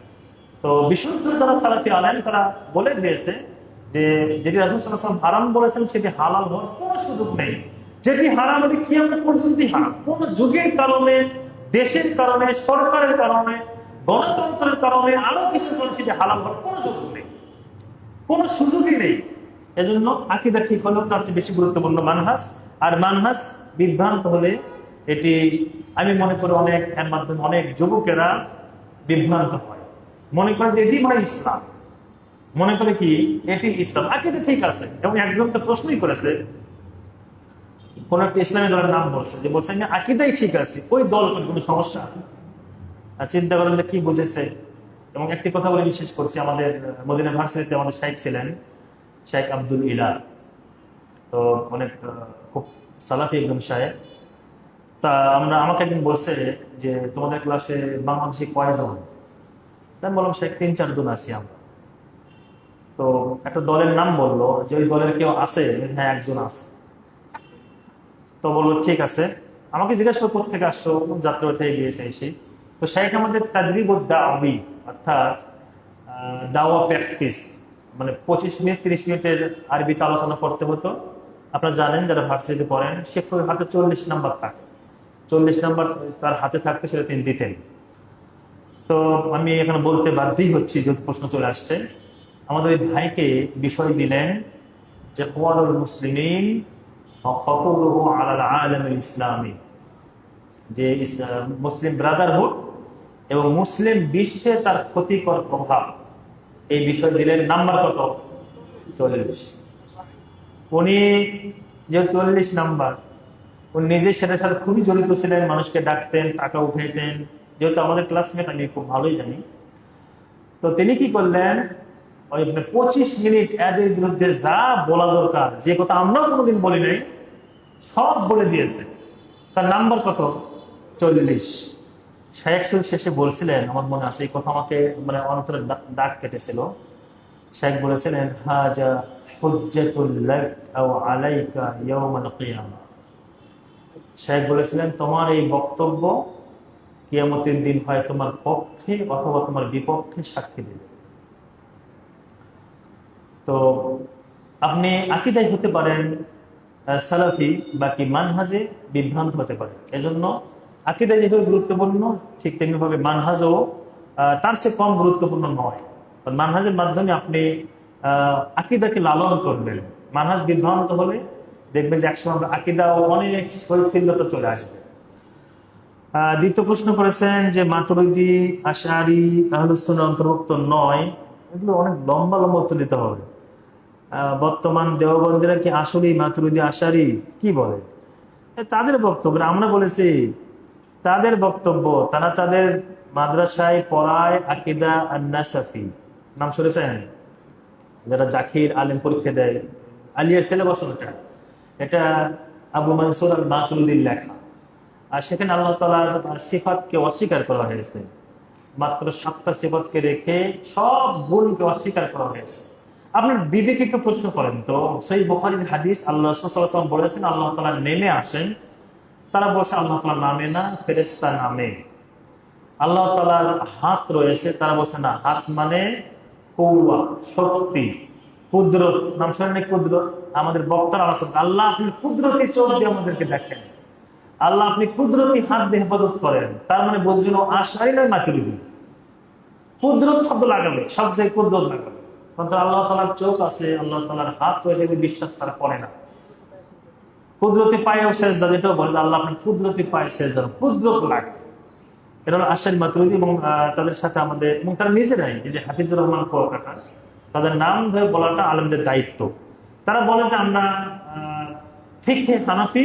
তো বিশুদ্ধ যারা সালাফি আলেম তারা বলে দিয়েছে যে যেটি রাসূল সাল্লাল্লাহু আলাইহি ওয়াসাল্লাম হারাম বলেছেন সেটি হালাল হওয়ার কোনো সুযোগ নেই। যেটি হারাম এটি কিয়ামত পর্যন্তই হারাম। কোন যুগের কারণে, দেশের কারণে, সরকারের কারণে, গণতন্ত্রের কারণে, আরো কিছু কারণে সেটি হালাল হওয়ার কোনো সুযোগ নেই, কোনো সুযোগই নেই। এজন্য আকীদা ঠিক হলেও তার চেয়ে বেশি গুরুত্বপূর্ণ মানহাজ। আর মানহাজ বিভ্রান্ত হলে এটি আমি মনে করি অনেক এর মাধ্যমে অনেক যুবকেরা বিভ্রান্ত হয়, মনে করে যে এটি মানে ইসলাম, মনে করে কি এটি ইসলাম। আকীদা ঠিক আছে। এবং একজন তো প্রশ্নই করেছে, কোন একটা ইসলামী দলের নাম বলছে, যে বলছে আমি আকীদাই ঠিক আছে, ওই দল কোনো সমস্যা? আর চিন্তা করেন যে কি বুঝেছে। এবং একটি কথা বলে বিশেষ করছি, আমাদের মদিনা ভার্সিটিতে আমাদের শাইখ ছিলেন, শেখ আব্দুল ইলা, তো অনেক খুব সালাফি একজন সাহেব। তা আমাকে একদিন বলছে যে তোমাদের ক্লাসে বাংলাদেশি কয়জন? তাই বললাম শেখ ৩-৪ জন আছি আমরা। তো একটা দলের নাম বললো, যে ওই দলের কেউ আছে? হ্যাঁ, একজন আছে। তো বললো ঠিক আছে। আমাকে জিজ্ঞাসা করো কোথা থেকে আসছো, যাত্রা থেকে গিয়েছে এসে। তো শেখ আমাদের তাদরিব দাওয়ী, অর্থাৎ দাওয়া প্র্যাকটিস, মানে 25 মিনিট 30 মিনিটের আরবিতে আলোচনা করতে হতো। আপনারা জানেন যারা ভার্সিটিতে পড়েন, শিক্ষকের হাতে 40 নাম্বার থাকে, 40 নাম্বার তার হাতে থাকতে সেটা তিনি দিতেন। তো আমি এখানে বলতে বাধ্যই হচ্ছি যেহেতু প্রশ্ন চলে আসছে। আমাদের ওই ভাইকে বিষয় দিলেন যে খওয়ারুল মুসলিমিন খতরুহু আলাল আলামিল ইসলামী, যে মুসলিম ব্রাদারহুড এবং মুসলিম বিশ্বে তার ক্ষতিকর প্রভাব, এই বিষয় দিলেন। নাম্বার কত? 40। উনি যে 40 নাম্বার, উনি নিজে সেটার সাথে খুবই জড়িত ছিলেন, মানুষকে ডাকতেন, টাকা উঠাইতেন, যেহেতু আমাদের ক্লাসমেট আমি খুব ভালোই জানি। তো তিনি কি করলেন, ওই 25 মিনিট এদের বিরুদ্ধে যা বলা দরকার, যে কথা আমরাও কোনোদিন বলি নাই, সব বলে দিয়েছে। তার নাম্বার কত? 40। শেখ শেষে বলছিলেন, আমার মনে আছে এই কথা, আমাকে মানে অন্তরে দাগ কেটেছিল। শেখ বলেছিলেন হাজা হুজ্জাতুল লাক আও আলাইকা ইয়াউমাল কিয়ামা। শেখ বলেছিলেন তোমার এই বক্তব্য কিয়ামতের দিন হয় তোমার পক্ষে অথবা তোমার বিপক্ষে সাক্ষী দেবে। তো আপনি আকীদায় হতে পারেন সালাফি, বাকি মানহাজে বিভ্রান্ত হতে পারে। এজন্য আকীদা যেভাবে গুরুত্বপূর্ণ, ঠিক তেমনি ভাবে মানহাজও তার চেয়ে কম গুরুত্বপূর্ণ নয়। মানহাজের মাধ্যমে আপনি আকীদাকে লালন করবেন। মানহাজ বিভ্রান্ত হলে দেখবেন যে একসময় আকীদাও অনেক শৈথিল্যতা চলে আসবে। দ্বিতীয় প্রশ্ন করেছেন যে মাতুরিদি, আশআরী, আহলুস সুন্নাহ অন্তর্ভুক্ত নয়। এগুলো অনেক লম্বা লম্বা উত্তর দিতে হবে। বর্তমান দেওবন্দিরা কি আসলেই মাতুরিদি, আশআরী? কি বলে তাদের বক্তব্য? আমরা বলেছি তাদের বক্তব্য, তারা তাদের মাদ্রাসায় পড়ায় আকীদা আন-নাসাফি, নাম শুনেছেন? যারা দাখিল আলেম পরীক্ষা দেয়, আলিয়ার সিলেবাস ওটা, এটা আবু মানসুর আল মাতুরিদির লেখা। আর সেখানে আল্লাহ তাআলার সিফাতকে অস্বীকার করা হয়েছে, মাত্র 7টা সিফাতকে রেখে সব গুণকে অস্বীকার করা হয়েছে। আপনার বিবেকে একটু প্রশ্ন করেন তো, সহিহ বুখারীর হাদিস, আল্লাহ রাসূল সাল্লাল্লাহু আলাইহি ওয়াসাল্লাম বলেছেন আল্লাহ তাআলা নেমে আসেন। তারা বলছে আল্লাহ তাআলা নামে না, ফেরেশতা নামে। আল্লাহ তাআলার হাত রয়েছে, তারা বলছে না, হাত মানে কুওয়া, শক্তি, কুদরত। নাম শুনেন কুদরত? আমাদের বক্তার আলোচনা, আল্লাহ আপনি কুদরতি চোখ দিয়ে আমাদেরকে দেখেন। আল্লাহ আপনি কুদরতি হাত দিয়ে হেফাজত করেন, তার মানে বুঝবেন ও আশারি নয় মাতুরিদি। কুদরত শব্দ লাগাবে, সব জায়গায় কুদরত লাগাবে। কারণ আল্লাহ তাআলার চোখ আছে, আল্লাহ তাআলার হাত রয়েছে, বিশ্বাস তারা করে না। কুদরতি পায়েও সেজদা, যেটাও বলে আল্লাহ আপনার কুদরতি পায়ে সেজদা, কুদরত লাগে। এটা হলো আশারি মাতুরিদি। এবং তাদের সাথে আমাদের, এবং তারা নিজেরাই, এই যে হাফিজুর রহমান কুয়াকাটা, তাদের নাম ধরে বলাটা আলেমদের দায়িত্ব। তারা বলে যে আমরা ফিকহে হানাফি,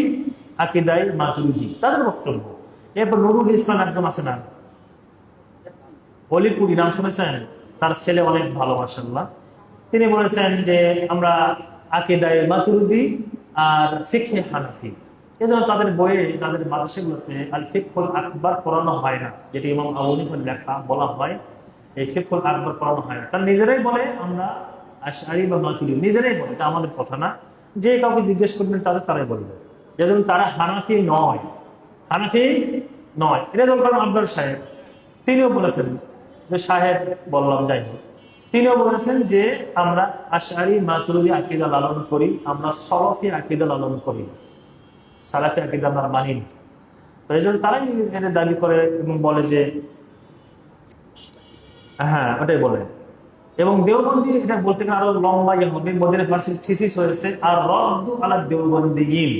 আকীদায়ে মাতুরিদি, তাদের বক্তব্য। এরপর নুরুল ইসলাম একজন আছে না, অলিপুরি, নাম শুনেছেন? তার ছেলে অনেক ভালো মাশাআল্লাহ। তিনি বলেছেন যে আমরা আকীদায়ে মাতুরিদি আর ফিকহে হানাফি। এজন্য তাদের বইয়ে, তাদের মাদ্রাসাগুলোতে আল ফিকহুল আকবার পড়ানো হয় না, যেটি ইমাম আবু হানিফার লেখা বলা হয়, এই ফিকহুল আকবার পড়ানো হয় না। তারা নিজেরাই বলে আমরা আশআরী বা মাতুরিদি, নিজেরাই বলে, এটা আমাদের কথা না। যে কাউকে জিজ্ঞেস করবেন তারাই বলবে। যেমন তারা হানাফি নয়, হানাফি নয়। রেজাউল করিম আব্দুল সাহেব তিনিও বলেছেন, যে সাহেব বললাম যাই হোক, তিনিও বলেছেন যে আমরা আশআরী মাতুরিদি আকীদা লালন করি, আমরা সলফি আকীদা লালন করি, সালাফি আকীদা আমরা মানি না। তো এই জন্য তারাই এটা দাবি করে এবং বলে যে হ্যাঁ ওটাই বলে। এবং দেওবন্দি, এটা বলতে গেলে আরো লম্বা হবে, মদিনা ইউনিভার্সিটি থিসিস হয়েছে আর রদ্দু আলা দেওবন্দিয়িন,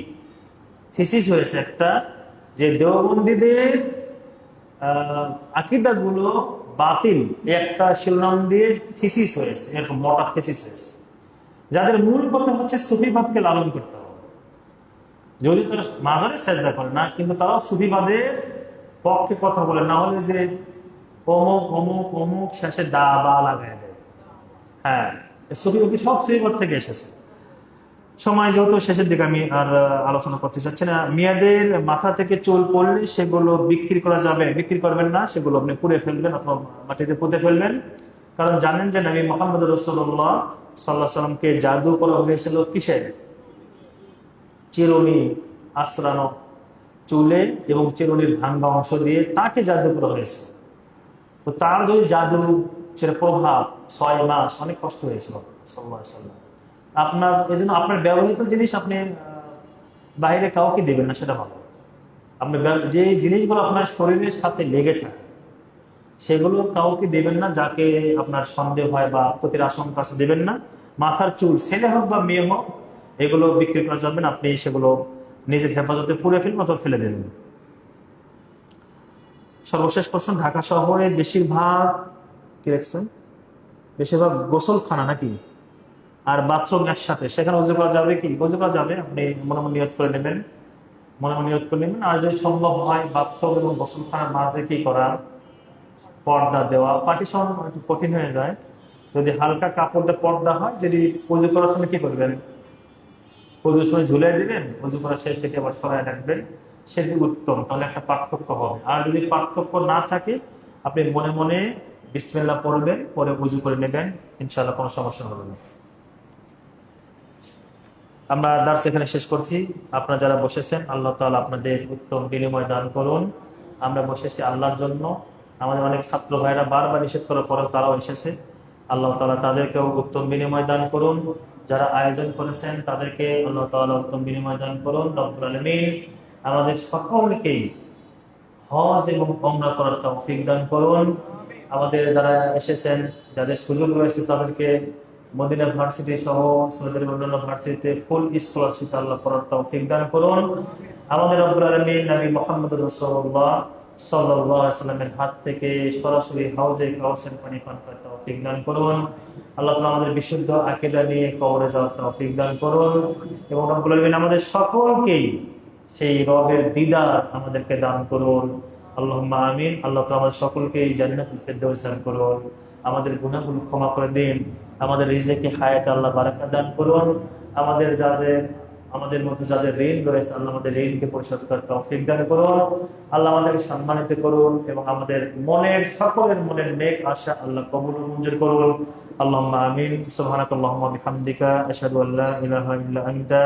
থিসিস হয়েছে একটা, যে দেওবন্দীদের আকীদাগুলো বাতিল, একটা শিরোনাম দিয়ে থিসিস হয়েছে, এরকম মোটা থিসিস হয়েছে, যাদের মূল কথা হচ্ছে সুফিবাদকে লালন করতে হবে। যদি তারা মাজারে সেজদা করে না, কিন্তু তারাও সুফিবাদের পক্ষে কথা বলে, না হলে যে অমুক অমুক অমুক শেষে দা বা লাগায় দেয়। হ্যাঁ, সুফিবাদী সব সুফিবাদ থেকে এসেছে। সময় যেহেতু শেষের দিকে, আমি আর আলোচনা করতে চাচ্ছি না। মেয়েদের মাথা থেকে চুল পড়লে সেগুলো বিক্রি করা যাবে, বিক্রি করবেন না, সেগুলো আপনি পুড়ে ফেলবেন অথবা মাটিতে পুঁতে ফেলবেন। কারণ জানেন যে নবী মুহাম্মদ রাসূলুল্লাহ সাল্লাল্লাহু আলাইহি ওয়াসাল্লামকে জাদু করা হয়েছিল কিসের? চিরুনি আশ্রানো চুলে এবং চিরুনির ভাঙ্গা অংশ দিয়ে তাকে জাদু করা হয়েছিল। তো তার যদি জাদু, সেটা প্রভাব 6 মাস অনেক কষ্ট হয়েছিল সাল্লাল্লাহু আলাইহি ওয়াসাল্লাম। আপনার এই জন্য আপনার ব্যবহৃত জিনিস আপনি বাইরে কাউকে দেবেন না, সেটা ভালো। আপনি যে জিনিসগুলো আপনার শরীরের সাথে লেগে থাকে সেগুলো কাউকে দেবেন না, যাকে আপনার সন্দেহ হয় বা ক্ষতির আশঙ্কা আছে দেবেন না। মাথার চুল, ছেলে হোক বা মেয়ে হোক, এগুলো বিক্রি করা যাবে না, আপনি সেগুলো নিজের হেফাজতে পুড়ে ফেলবেন অথবা ফেলে দেবেন। সর্বশেষ প্রশ্ন, ঢাকা শহরে বেশিরভাগ কি দেখছেন, বেশিরভাগ গোসলখানা নাকি আর বাথরুম একসাথে, সেখানে ওযু করা যাবে কি? ওযু করা যাবে, আপনি মনে মনে নিয়ত করে নেবেন, মনে মনে নিয়ত করে নেবেন। আর যদি সম্ভব হয় বাথরুম এবং গোসলখানার মাঝে কি করা, পর্দা দেওয়া। পার্টিশন একটু কঠিন হয়ে যায়, যদি হালকা কাপড় দিয়ে পর্দা হয়, যদি ওযু করার সময় কি করবেন, ওযুর সময় ঝুলিয়ে দিবেন, ওযু করার শেষে সেটি আবার সরায় রাখবেন, সেটি উত্তম, তাহলে একটা পার্থক্য হবে। আর যদি পার্থক্য না থাকে, আপনি মনে মনে বিসমিল্লাহ পড়বেন, পরে ওযু করে নেবেন, ইনশাআল্লাহ কোনো সমস্যা হবে না। আমরা দার্স এখানে শেষ করছি। আপনারা যারা বসেছেন, আল্লাহ তাআলা আপনাদের উত্তম বিনিময় দান করুন। আমরা বসেছি আল্লাহর জন্য। আমাদের অনেক ছাত্র ভাইরা বারবার নিষেধ করার পরেও তারাও এসেছে। আল্লাহ তাআলা তাদেরকেও উত্তম বিনিময় দান করুন। যারা আয়োজন করেছেন তাদেরকে আল্লাহ তাআলা উত্তম বিনিময় দান করুন। রব্বুল আলামিন আমাদের সকলকেই হজ এবং উমরা করার তৌফিক দান করুন। আমাদের যারা এসেছেন, যাদের সুযোগ রয়েছে, তাদেরকে মদিনা ভার্সিটি সহ সৌদি অন্যান্য ভার্সিটিতে ফুল স্কলারশিপ আল্লাহ করার তৌফিক দান করুন। আমাদের রব্বুল আলামিন নবী মুহাম্মদ রাসূলুল্লাহ সাল্লাল্লাহু আলাইহি ওয়াসাল্লামের হাত থেকে সরাসরি হাউজে কাউসার পানি পান করার তৌফিক দান করুন। আল্লাহ তাআলা আমাদের বিশুদ্ধ আকীদা নিয়ে কবরে যাওয়ার তৌফিক দান করুন এবং রব্বুল আলামিন আমাদের সকলকেই সেই রবের দিদার আমাদেরকে দান করুন। আল্লাহুম্মা আমিন। আল্লাহ তাআলা আমাদের সকলকেই জান্নাতুল ফিরদাউস দান করুন। আমাদের গুনাহগুলো ক্ষমা করে দিন। আমাদের রিজিকে হায়াতে আল্লাহ বারাকা দান করুন। আমাদের মধ্যে যাদের ঋণ রয়েছে, আল্লাহ আমাদের ঋণকে পরিশোধ করার তৌফিক দান করুন। আল্লাহ আমাদেরকে সম্মানিত করুন এবং আমাদের সকলের মনের নেক আশা আল্লাহ কবুল ও মঞ্জুর করুন। আল্লাহুম্মা আমিন। সুবহানাকাল্লাহুম্মা ওয়া বিহামদিকা আশহাদু আল্লা ইলাহা ইল্লা আনতা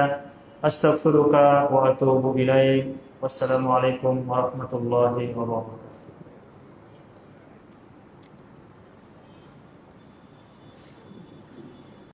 আস্তাগফিরুকা ওয়া আতুবু ইলাইক। ওয়াসসালামু আলাইকুম ওয়া রাহমাতুল্লাহি ওয়া বারাকাতুহু।